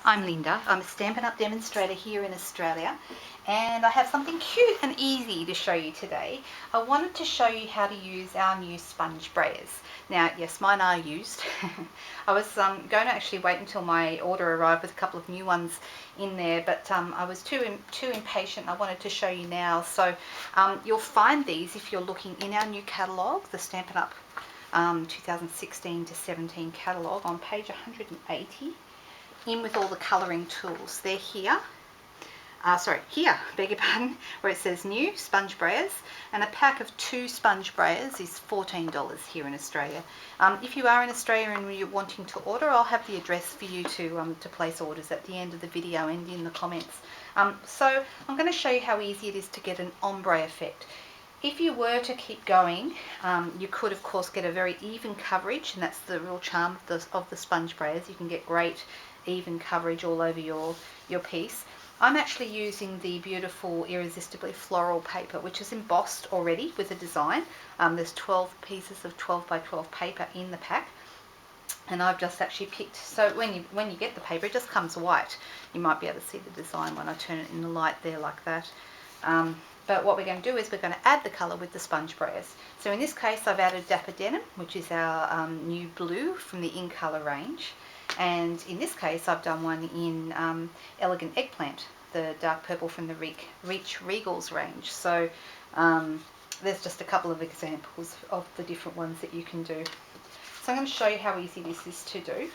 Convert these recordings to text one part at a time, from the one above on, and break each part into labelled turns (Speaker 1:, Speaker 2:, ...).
Speaker 1: I'm Linda. I'm a Stampin' Up! Demonstrator here in Australia, and I have something cute and easy to show you today. I wanted to show you how to use our new Sponge Brayers. Now, yes, mine are used. I was going to actually wait until my order arrived with a couple of new ones in there, but I was too impatient. I wanted to show you now. So you'll find these if you're looking in our new catalogue, the Stampin' Up! 2016 to 17 catalogue on page 180. In with all the colouring tools. They're here. Here, beg your pardon, where it says new Sponge Brayers, and a pack of 2 Sponge Brayers is $14 here in Australia. If you are in Australia and you're wanting to order, I'll have the address for you to place orders at the end of the video and in the comments. So I'm going to show you how easy it is to get an ombre effect. If you were to keep going, you could of course get a very even coverage, and that's the real charm of the Sponge Brayers. You can get great even coverage all over your piece. I'm actually using the beautiful Irresistibly Floral paper, which is embossed already with a design. There's 12 pieces of 12 by 12 paper in the pack, and I've just actually picked, so when you get the paper, it just comes white. You might be able to see the design when I turn it in the light there like that. But what we're going to do is we're going to add the colour with the Sponge Brayers. So in this case I've added Dapper Denim, which is our new blue from the In Colour range. And in this case I've done one in Elegant Eggplant, the dark purple from the Reach Regals range. So there's just a couple of examples of the different ones that you can do. So I'm going to show you how easy this is to do.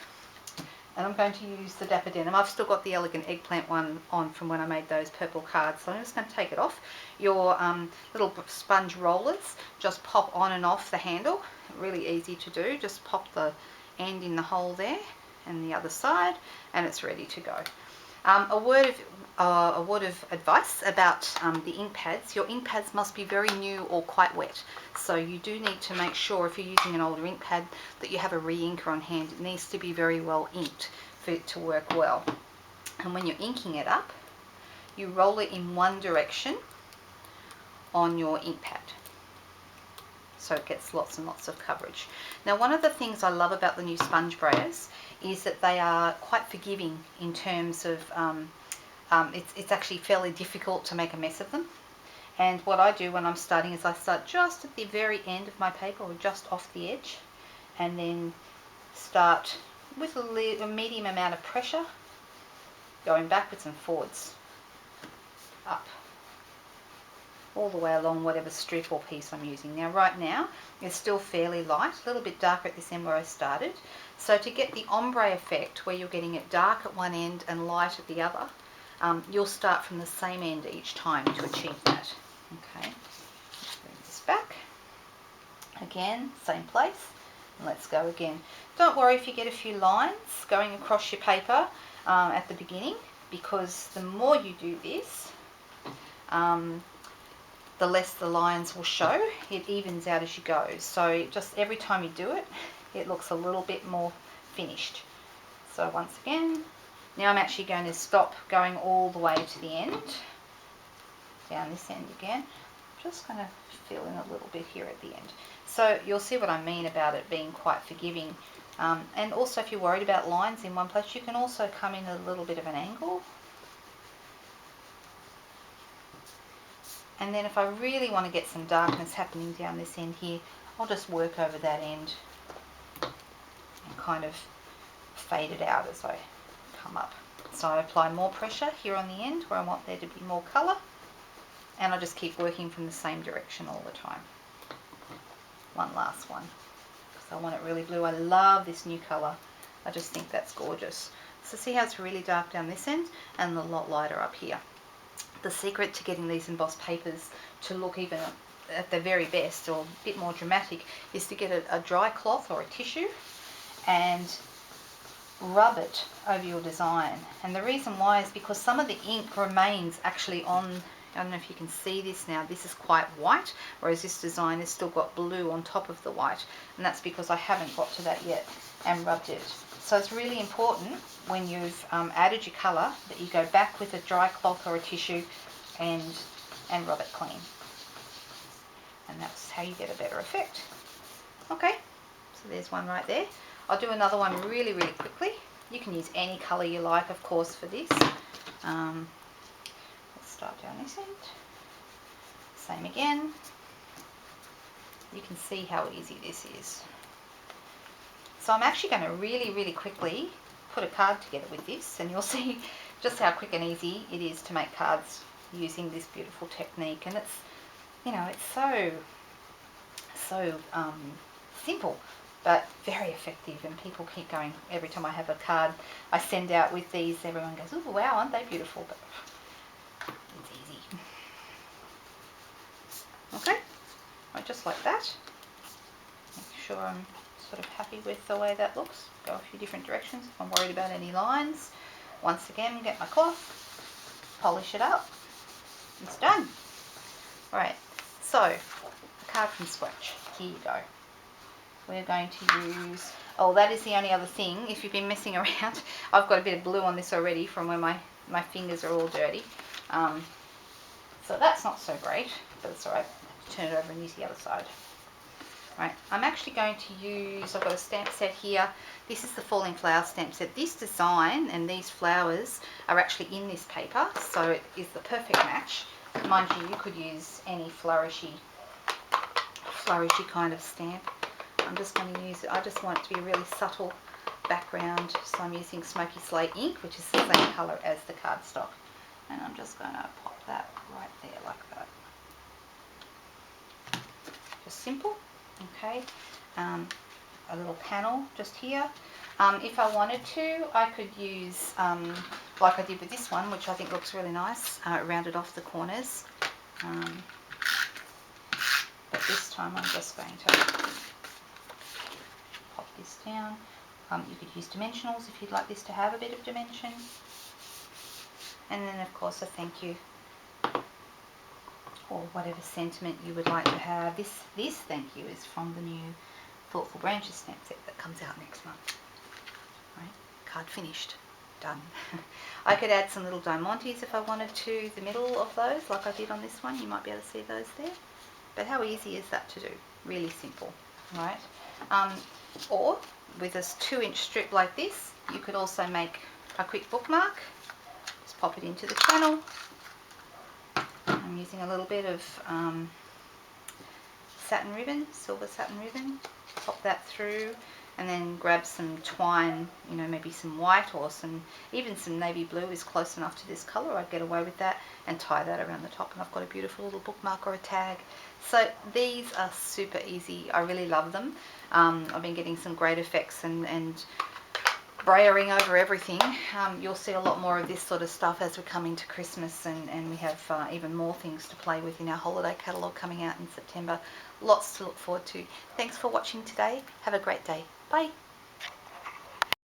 Speaker 1: And I'm going to use the Dapper Denim. I've still got the Elegant Eggplant one on from when I made those purple cards, so I'm just going to take it off. Your little sponge rollers just pop on and off the handle. Really easy to do. Just pop the end in the hole there and the other side, and it's ready to go. A word of advice about the ink pads. Your ink pads must be very new or quite wet. So you do need to make sure, if you're using an older ink pad, that you have a re-inker on hand. It needs to be very well inked for it to work well. And when you're inking it up, you roll it in one direction on your ink pad, so it gets lots and lots of coverage. Now, one of the things I love about the new Sponge Brayers is that they are quite forgiving in terms of it's actually fairly difficult to make a mess of them. And what I do when I'm starting is I start just at the very end of my paper, or just off the edge, and then start with a medium amount of pressure, going backwards and forwards, up, all the way along whatever strip or piece I'm using. Now right now it's still fairly light, a little bit darker at this end where I started. So to get the ombre effect, where you're getting it dark at one end and light at the other, you'll start from the same end each time to achieve that. Okay, let's bring this back. Again, same place, and let's go again. Don't worry if you get a few lines going across your paper at the beginning, because the more you do this, the less the lines will show. It evens out as you go. So just every time you do it, it looks a little bit more finished. So once again, now I'm actually going to stop going all the way to the end, down this end again. I'm just going to fill in a little bit here at the end. So you'll see what I mean about it being quite forgiving. And also, if you're worried about lines in one place, you can also come in a little bit of an angle. And then if I really want to get some darkness happening down this end here, I'll just work over that end and kind of fade it out as I come up. So I apply more pressure here on the end where I want there to be more colour, and I just keep working from the same direction all the time. One last one, because I want it really blue. I love this new colour. I just think that's gorgeous. So see how it's really dark down this end and a lot lighter up here. The secret to getting these embossed papers to look even at the very best, or a bit more dramatic, is to get a dry cloth or a tissue and rub it over your design. And the reason why is because some of the ink remains actually on, I don't know if you can see this now, this is quite white, whereas this design has still got blue on top of the white, and that's because I haven't got to that yet and rubbed it. So it's really important when you've added your colour that you go back with a dry cloth or a tissue and rub it clean. And that's how you get a better effect. Okay, so there's one right there. I'll do another one really, really quickly. You can use any colour you like, of course, for this. Let's start down this end. Same again. You can see how easy this is. So I'm actually going to really quickly put a card together with this, and you'll see just how quick and easy it is to make cards using this beautiful technique. And it's, you know, it's so simple, but very effective, and people keep going. Every time I have a card I send out with these, everyone goes, oh wow, aren't they beautiful? But it's easy. Okay, right, just like that. Make sure I'm sort of happy with the way that looks. Go a few different directions if I'm worried about any lines. Once again, get my cloth, polish it up. It's done. Alright, so a card from scratch. Here you go. We're going to use, oh, that is the only other thing. If you've been messing around, I've got a bit of blue on this already from where my fingers are all dirty. So that's not so great, but it's alright. Turn it over and use the other side. Right, I'm actually going to use, I've got a stamp set here. This is the Falling Flower stamp set. This design and these flowers are actually in this paper, so it is the perfect match. Mind you, you could use any flourishy kind of stamp. I'm just going to use it, I just want it to be a really subtle background, so I'm using Smoky Slate ink, which is the same colour as the cardstock. And I'm just going to pop that right there like that. Just simple. Okay, a little panel just here. If I wanted to, I could use, like I did with this one, which I think looks really nice, rounded off the corners. But this time I'm just going to pop this down. You could use dimensionals if you'd like this to have a bit of dimension. And then of course a thank you, or whatever sentiment you would like to have. This thank you is from the new Thoughtful Branches stamp set that comes out next month. Right, card finished, done. I could add some little diamantes if I wanted to, the middle of those, like I did on this one. You might be able to see those there. But how easy is that to do? Really simple, right? Or with a 2-inch strip like this, you could also make a quick bookmark. Just pop it into the channel. I'm using a little bit of satin ribbon, silver satin ribbon. Pop that through, and then grab some twine, you know, maybe some white or even some navy blue is close enough to this colour. I'd get away with that, and tie that around the top, and I've got a beautiful little bookmark or a tag. So these are super easy. I really love them. I've been getting some great effects and brayering over everything. You'll see a lot more of this sort of stuff as we come into Christmas, and we have even more things to play with in our holiday catalogue coming out in September. Lots to look forward to. Thanks for watching today. Have a great day. Bye.